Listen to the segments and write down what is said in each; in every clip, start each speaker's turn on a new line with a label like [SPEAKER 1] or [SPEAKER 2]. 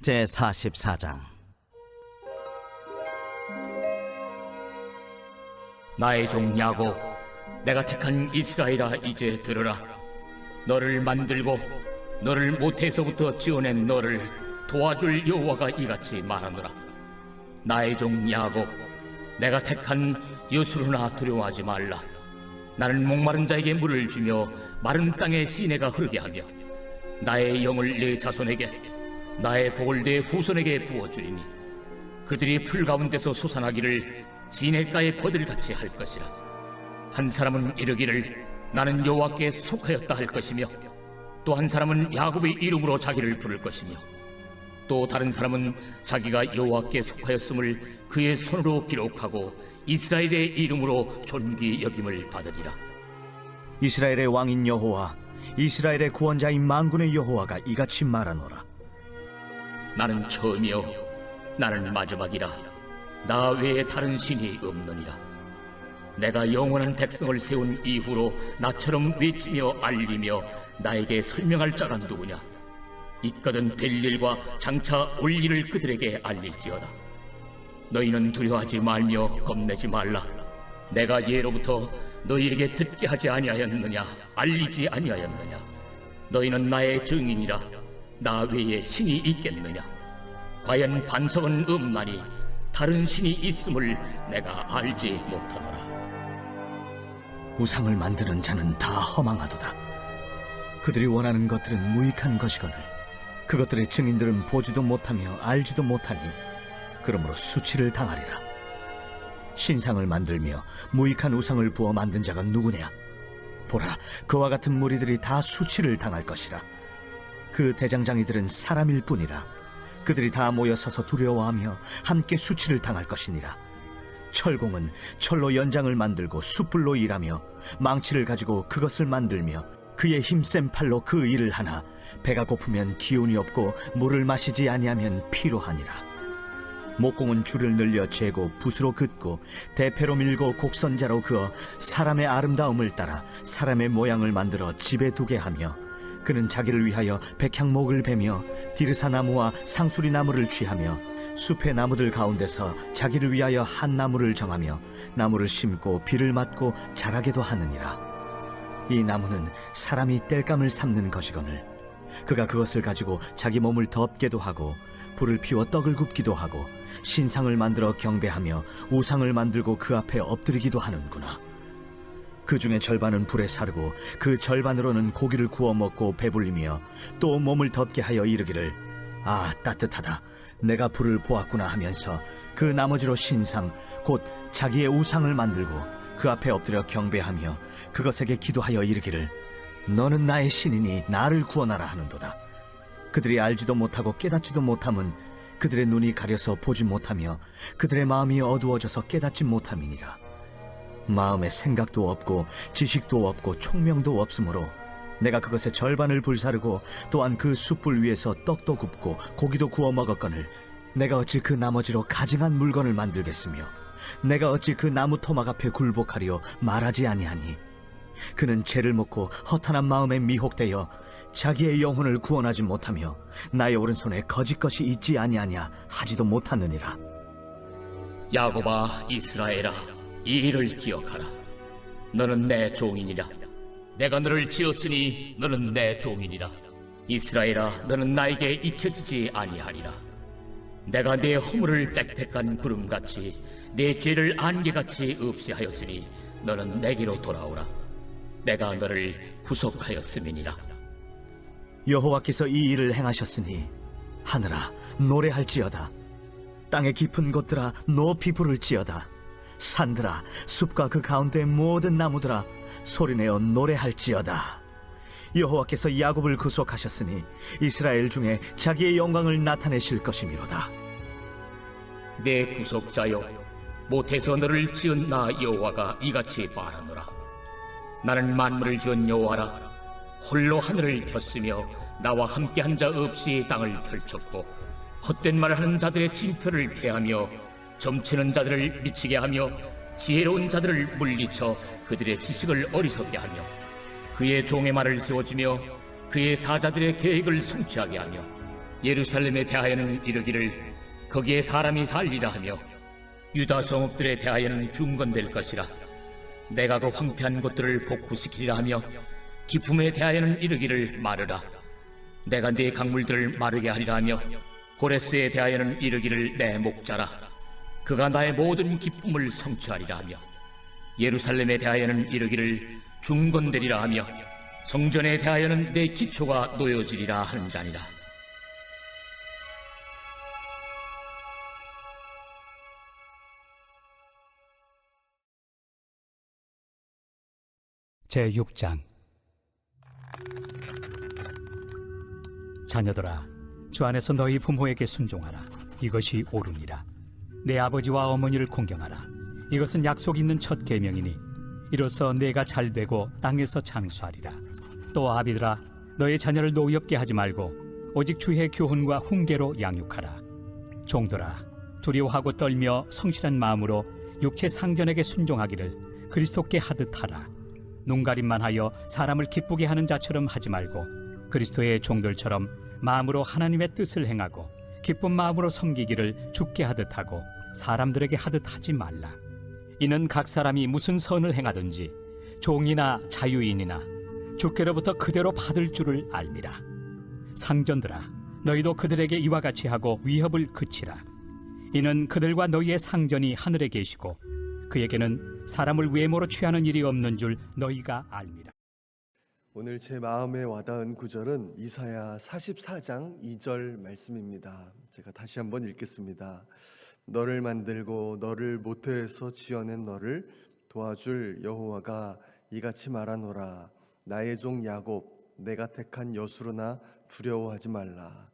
[SPEAKER 1] 제44장.
[SPEAKER 2] 나의 종 야곱, 내가 택한 이스라엘아, 이제 들으라. 너를 만들고 너를 모태에서부터 지어낸 너를 도와줄 여호와가 이같이 말하노라. 나의 종 야곱, 내가 택한 여수르나 두려워하지 말라. 나는 목마른 자에게 물을 주며 마른 땅에 시내가 흐르게 하며 나의 영을 내 자손에게, 나의 복을 내 후손에게 부어주리니 그들이 풀 가운데서 솟아나기를 시냇가의 버들같이 할 것이라. 한 사람은 이르기를 나는 여호와께 속하였다 할 것이며, 또 한 사람은 야곱의 이름으로 자기를 부를 것이며, 또 다른 사람은 자기가 여호와께 속하였음을 그의 손으로 기록하고 이스라엘의 이름으로 존귀 여김을 받으리라.
[SPEAKER 1] 이스라엘의 왕인 여호와, 이스라엘의 구원자인 만군의 여호와가 이같이 말하노라.
[SPEAKER 2] 나는 처음이요 나는 마지막이라. 나 외에 다른 신이 없느니라. 내가 영원한 백성을 세운 이후로 나처럼 외치며 알리며 나에게 설명할 자가 누구냐? 있거든 될 일과 장차 올 일을 그들에게 알릴지어다. 너희는 두려워하지 말며 겁내지 말라. 내가 예로부터 너희에게 듣게 하지 아니하였느냐? 알리지 아니하였느냐? 너희는 나의 증인이라. 나 외에 신이 있겠느냐? 과연 반석은 없나니 다른 신이 있음을 내가 알지 못하노라.
[SPEAKER 1] 우상을 만드는 자는 다 허망하도다. 그들이 원하는 것들은 무익한 것이거늘 그것들의 증인들은 보지도 못하며 알지도 못하니 그러므로 수치를 당하리라. 신상을 만들며 무익한 우상을 부어 만든 자가 누구냐? 보라, 그와 같은 무리들이 다 수치를 당할 것이라. 그 대장장이들은 사람일 뿐이라. 그들이 다 모여 서서 두려워하며 함께 수치를 당할 것이니라. 철공은 철로 연장을 만들고 숯불로 일하며 망치를 가지고 그것을 만들며 그의 힘센 팔로 그 일을 하나 배가 고프면 기운이 없고 물을 마시지 아니하면 피로하니라. 목공은 줄을 늘려 재고 붓으로 긋고 대패로 밀고 곡선자로 그어 사람의 아름다움을 따라 사람의 모양을 만들어 집에 두게 하며, 그는 자기를 위하여 백향목을 베며 디르사 나무와 상수리 나무를 취하며 숲의 나무들 가운데서 자기를 위하여 한 나무를 정하며 나무를 심고 비를 맞고 자라게도 하느니라. 이 나무는 사람이 땔감을 삼는 것이거늘 그가 그것을 가지고 자기 몸을 덮게도 하고 불을 피워 떡을 굽기도 하고 신상을 만들어 경배하며 우상을 만들고 그 앞에 엎드리기도 하는구나. 그 중에 절반은 불에 사르고 그 절반으로는 고기를 구워 먹고 배불리며 또 몸을 덮게 하여 이르기를 아 따뜻하다, 내가 불을 보았구나 하면서 그 나머지로 신상 곧 자기의 우상을 만들고 그 앞에 엎드려 경배하며 그것에게 기도하여 이르기를 너는 나의 신이니 나를 구원하라 하는도다. 그들이 알지도 못하고 깨닫지도 못함은 그들의 눈이 가려서 보지 못하며 그들의 마음이 어두워져서 깨닫지 못함이니라. 마음에 생각도 없고 지식도 없고 총명도 없으므로 내가 그것의 절반을 불사르고 또한 그 숯불 위에서 떡도 굽고 고기도 구워 먹었거늘 내가 어찌 그 나머지로 가증한 물건을 만들겠으며 내가 어찌 그 나무 토막 앞에 굴복하려 말하지 아니하니. 그는 죄를 먹고 허탄한 마음에 미혹되어 자기의 영혼을 구원하지 못하며 나의 오른손에 거짓 것이 있지 아니하냐 하지도 못하느니라.
[SPEAKER 2] 야곱아, 이스라엘아, 이 일을 기억하라. 너는 내 종이니라. 내가 너를 지었으니 너는 내 종이니라. 이스라엘아, 너는 나에게 잊혀지지 아니하리라. 내가 내 허물을 빽빽한 구름같이 내 죄를 안개같이 없애하였으니 너는 내게로 돌아오라. 내가 너를 구속하였음이니라.
[SPEAKER 1] 여호와께서 이 일을 행하셨으니 하늘아 노래할지어다. 땅의 깊은 곳들아 높이 부를지어다. 산들아 숲과 그 가운데 모든 나무들아 소리내어 노래할지어다. 여호와께서 야곱을 구속하셨으니 이스라엘 중에 자기의 영광을 나타내실 것이미로다.
[SPEAKER 2] 내 구속자여, 모태에서 너를 지은 나 여호와가 이같이 말하노라. 나는 만물을 지은 여호와라. 홀로 하늘을 폈으며 나와 함께한 자 없이 땅을 펼쳤고 헛된 말을 하는 자들의 징표를 패하며 점치는 자들을 미치게 하며 지혜로운 자들을 물리쳐 그들의 지식을 어리석게 하며 그의 종의 말을 세워지며 그의 사자들의 계획을 성취하게 하며 예루살렘에 대하여는 이르기를 거기에 사람이 살리라 하며 유다 성읍들에 대하여는 중건될 것이라. 내가 그 황폐한 곳들을 복구시키리라 하며 기품에 대하여는 이르기를 마르라. 내가 네 강물들을 마르게 하리라 하며 고레스에 대하여는 이르기를 내 목자라. 그가 나의 모든 기쁨을 성취하리라 하며 예루살렘에 대하여는 이르기를 중건되리라 하며 성전에 대하여는 내 기초가 놓여지리라 하는 자니라.
[SPEAKER 3] 제6장. 자녀들아, 주 안에서 너희 부모에게 순종하라. 이것이 옳으니라. 내 아버지와 어머니를 공경하라. 이것은 약속 있는 첫 계명이니 이로써 내가 잘되고 땅에서 장수하리라. 또 아비들아, 너의 자녀를 노엽게 하지 말고 오직 주의 교훈과 훈계로 양육하라. 종들아, 두려워하고 떨며 성실한 마음으로 육체 상전에게 순종하기를 그리스도께 하듯 하라. 눈가림만 하여 사람을 기쁘게 하는 자처럼 하지 말고 그리스도의 종들처럼 마음으로 하나님의 뜻을 행하고 기쁜 마음으로 섬기기를 주께 하듯 하고 사람들에게 하듯 하지 말라. 이는 각 사람이 무슨 선을 행하든지 종이나 자유인이나 주께로부터 그대로 받을 줄을 알미라. 상전들아, 너희도 그들에게 이와 같이 하고 위협을 그치라. 이는 그들과 너희의 상전이 하늘에 계시고 그에게는 사람을 외모로 취하는 일이 없는 줄 너희가 알미라.
[SPEAKER 4] 오늘 제 마음에 와닿은 구절은 이사야 44장 2절 말씀입니다. 제가 다시 한번 읽겠습니다. 너를 만들고 너를 모태에서 지어낸 너를 도와줄 여호와가 이같이 말하노라. 나의 종 야곱, 내가 택한 여수르나 두려워하지 말라.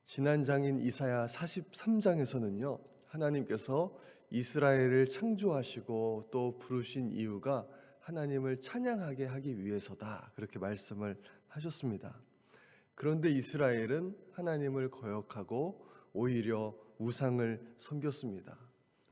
[SPEAKER 4] 지난 장인 이사야 43장에서는요, 하나님께서 이스라엘을 창조하시고 또 부르신 이유가 하나님을 찬양하게 하기 위해서다, 그렇게 말씀을 하셨습니다. 그런데 이스라엘은 하나님을 거역하고 오히려 우상을 섬겼습니다.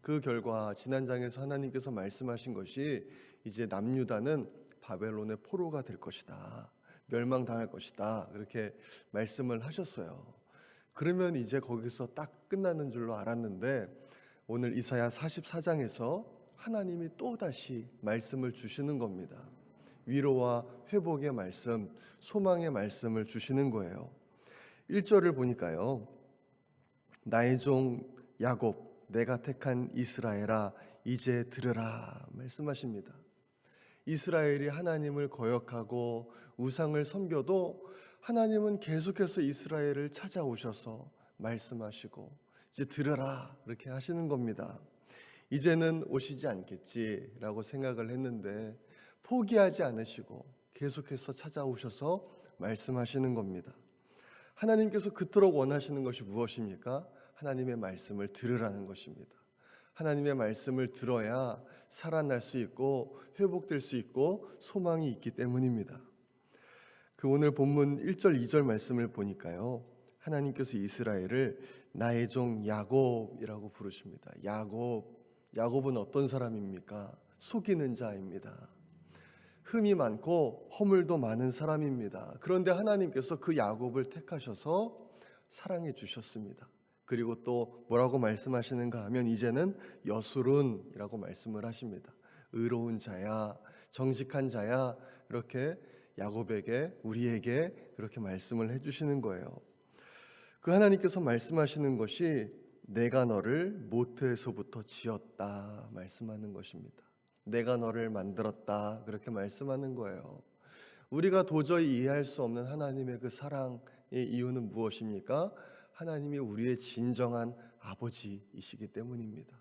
[SPEAKER 4] 그 결과 지난 장에서 하나님께서 말씀하신 것이 이제 남유다는 바벨론의 포로가 될 것이다, 멸망당할 것이다, 그렇게 말씀을 하셨어요. 그러면 이제 거기서 딱 끝나는 줄로 알았는데 오늘 이사야 44장에서 하나님이 또다시 말씀을 주시는 겁니다. 위로와 회복의 말씀, 소망의 말씀을 주시는 거예요. 1절을 보니까요, 나의 종 야곱, 내가 택한 이스라엘아, 이제 들으라 말씀하십니다. 이스라엘이 하나님을 거역하고 우상을 섬겨도 하나님은 계속해서 이스라엘을 찾아오셔서 말씀하시고 이제 들으라 이렇게 하시는 겁니다. 이제는 오시지 않겠지라고 생각을 했는데 포기하지 않으시고 계속해서 찾아오셔서 말씀하시는 겁니다. 하나님께서 그토록 원하시는 것이 무엇입니까? 하나님의 말씀을 들으라는 것입니다. 하나님의 말씀을 들어야 살아날 수 있고 회복될 수 있고 소망이 있기 때문입니다. 그 오늘 본문 1절 2절 말씀을 보니까요, 하나님께서 이스라엘을 나의 종 야곱이라고 부르십니다. 야곱은 어떤 사람입니까? 속이는 자입니다. 흠이 많고 허물도 많은 사람입니다. 그런데 하나님께서 그 야곱을 택하셔서 사랑해 주셨습니다. 그리고 또 뭐라고 말씀하시는가 하면 이제는 여수룬이라고 말씀을 하십니다. 의로운 자야, 정직한 자야, 이렇게 야곱에게, 우리에게 그렇게 말씀을 해주시는 거예요. 그 하나님께서 말씀하시는 것이 내가 너를 모태에서부터 지었다 말씀하는 것입니다. 내가 너를 만들었다 그렇게 말씀하는 거예요. 우리가 도저히 이해할 수 없는 하나님의 그 사랑의 이유는 무엇입니까? 하나님이 우리의 진정한 아버지이시기 때문입니다.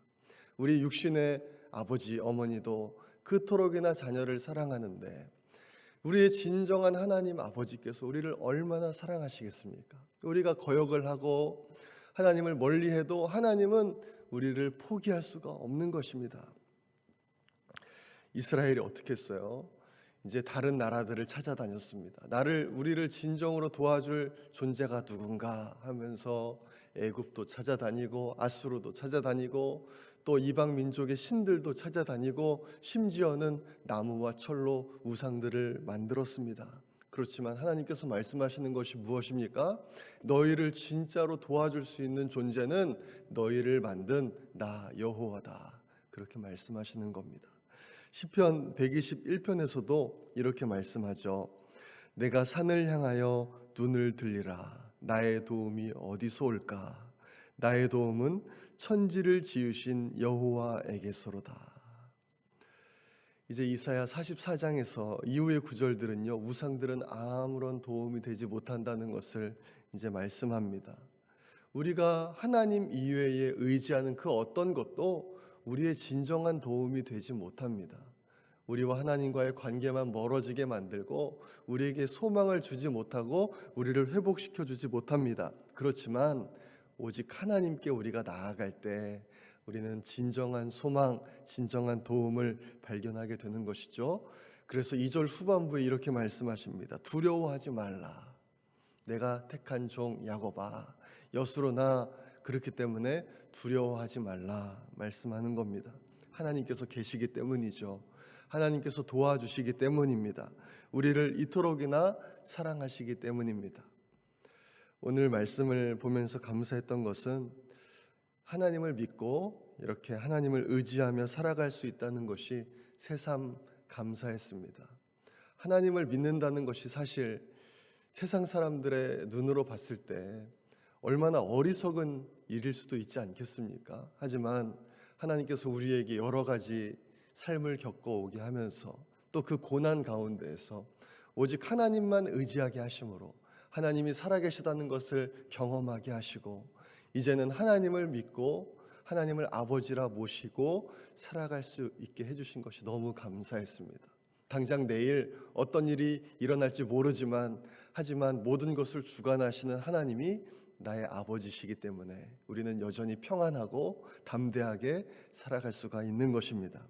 [SPEAKER 4] 우리 육신의 아버지, 어머니도 그토록이나 자녀를 사랑하는데 우리의 진정한 하나님 아버지께서 우리를 얼마나 사랑하시겠습니까? 우리가 거역을 하고 하나님을 멀리해도 하나님은 우리를 포기할 수가 없는 것입니다. 이스라엘이 어떻게 했어요? 이제 다른 나라들을 찾아다녔습니다. 우리를 진정으로 도와줄 존재가 누군가 하면서 애굽도 찾아다니고 아수르도 찾아다니고 또 이방 민족의 신들도 찾아다니고 심지어는 나무와 철로 우상들을 만들었습니다. 그렇지만 하나님께서 말씀하시는 것이 무엇입니까? 너희를 진짜로 도와줄 수 있는 존재는 너희를 만든 나 여호와다. 그렇게 말씀하시는 겁니다. 시편 121편에서도 이렇게 말씀하죠. 내가 산을 향하여 눈을 들리라. 나의 도움이 어디서 올까? 나의 도움은 천지를 지으신 여호와에게서로다. 이제 이사야 44장에서 이후의 구절들은요, 우상들은 아무런 도움이 되지 못한다는 것을 이제 말씀합니다. 우리가 하나님 이외에 의지하는 그 어떤 것도 우리의 진정한 도움이 되지 못합니다. 우리와 하나님과의 관계만 멀어지게 만들고 우리에게 소망을 주지 못하고 우리를 회복시켜 주지 못합니다. 그렇지만 오직 하나님께 우리가 나아갈 때 우리는 진정한 소망, 진정한 도움을 발견하게 되는 것이죠. 그래서 2절 후반부에 이렇게 말씀하십니다. 두려워하지 말라. 내가 택한 종 야곱아, 여수로나 그렇기 때문에 두려워하지 말라 말씀하는 겁니다. 하나님께서 계시기 때문이죠. 하나님께서 도와주시기 때문입니다. 우리를 이토록이나 사랑하시기 때문입니다. 오늘 말씀을 보면서 감사했던 것은 하나님을 믿고 이렇게 하나님을 의지하며 살아갈 수 있다는 것이 새삼 감사했습니다. 하나님을 믿는다는 것이 사실 세상 사람들의 눈으로 봤을 때 얼마나 어리석은 일일 수도 있지 않겠습니까? 하지만 하나님께서 우리에게 여러 가지 삶을 겪어오게 하면서 또 그 고난 가운데에서 오직 하나님만 의지하게 하심으로 하나님이 살아계시다는 것을 경험하게 하시고 이제는 하나님을 믿고 하나님을 아버지라 모시고 살아갈 수 있게 해주신 것이 너무 감사했습니다. 당장 내일 어떤 일이 일어날지 모르지만 하지만 모든 것을 주관하시는 하나님이 나의 아버지시기 때문에 우리는 여전히 평안하고 담대하게 살아갈 수가 있는 것입니다.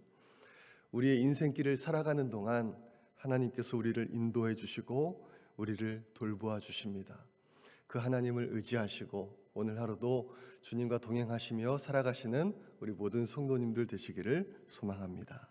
[SPEAKER 4] 우리의 인생길을 살아가는 동안 하나님께서 우리를 인도해 주시고 우리를 돌보아 주십니다. 그 하나님을 의지하시고 오늘 하루도 주님과 동행하시며 살아가시는 우리 모든 성도님들 되시기를 소망합니다.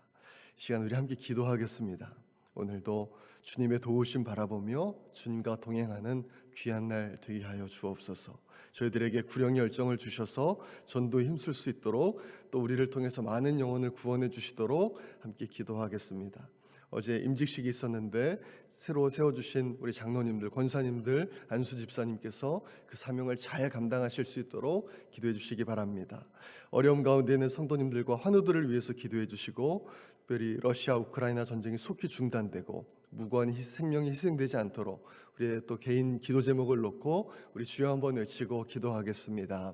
[SPEAKER 4] 이 시간 우리 함께 기도하겠습니다. 오늘도 주님의 도우심 바라보며 주님과 동행하는 귀한 날 되게 하여 주옵소서. 저희들에게 구령의 열정을 주셔서 전도에 힘쓸 수 있도록 또 우리를 통해서 많은 영혼을 구원해 주시도록 함께 기도하겠습니다. 어제 임직식이 있었는데 새로 세워주신 우리 장로님들, 권사님들, 안수 집사님께서 그 사명을 잘 감당하실 수 있도록 기도해 주시기 바랍니다. 어려움 가운데 있는 성도님들과 환우들을 위해서 기도해 주시고 특별히 러시아 우크라이나 전쟁이 속히 중단되고 무고한 생명이 희생되지 않도록 우리의 또 개인 기도 제목을 놓고 우리 주여 한번 외치고 기도하겠습니다.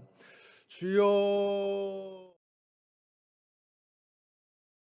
[SPEAKER 4] 주여